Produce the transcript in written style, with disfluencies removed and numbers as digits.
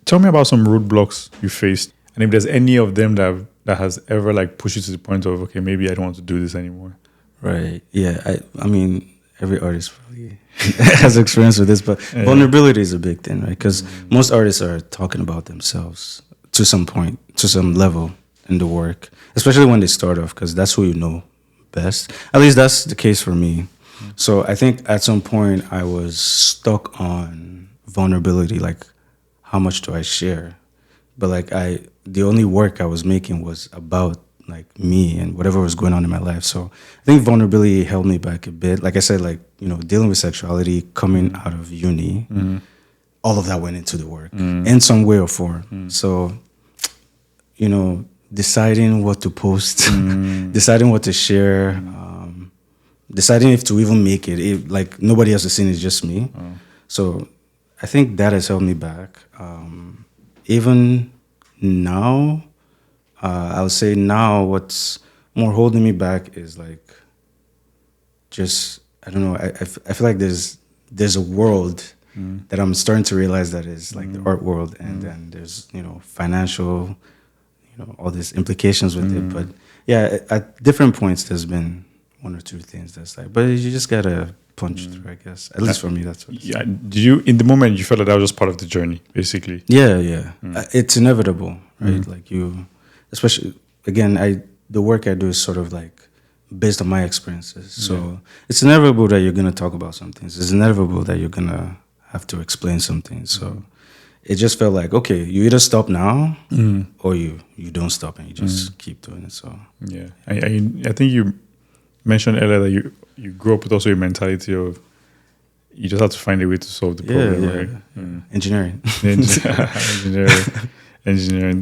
tell me about some roadblocks you faced, and if there's any of them that has ever like pushed you to the point of, okay, maybe I don't want to do this anymore. Right. Yeah. I mean, every artist probably has experience with this, but vulnerability is a big thing, right? Because most artists are talking about themselves to some point, to some level in the work, especially when they start off, because that's who you know best. At least that's the case for me. So I think at some point I was stuck on vulnerability, like how much do I share? But like the only work I was making was about like me and whatever was going on in my life. So I think vulnerability held me back a bit. Like I said, like, dealing with sexuality coming out of uni, all of that went into the work in some way or form. So, deciding what to post, deciding what to share, deciding if to even make it, like nobody else has seen it, just me. So I think that has held me back. Even now, I would say now what's more holding me back is like just, I don't know, I feel like there's a world that I'm starting to realize that is like the art world, and then there's, financial, all these implications with it. But yeah, at different points there's been one or two things that's like, but you just gotta punch through, I guess. At least for me, that's what. Yeah. Did you, in the moment, you felt that was just part of the journey, basically? Yeah. It's inevitable, right? Like especially again, the work I do is sort of like based on my experiences. So it's inevitable that you're gonna talk about some things. It's inevitable that you're gonna have to explain something. So it just felt like, okay, you either stop now or you don't stop and you just keep doing it. So yeah, I think you mentioned earlier that you grew up with also a mentality of you just have to find a way to solve the problem, right? Engineering. Engineering.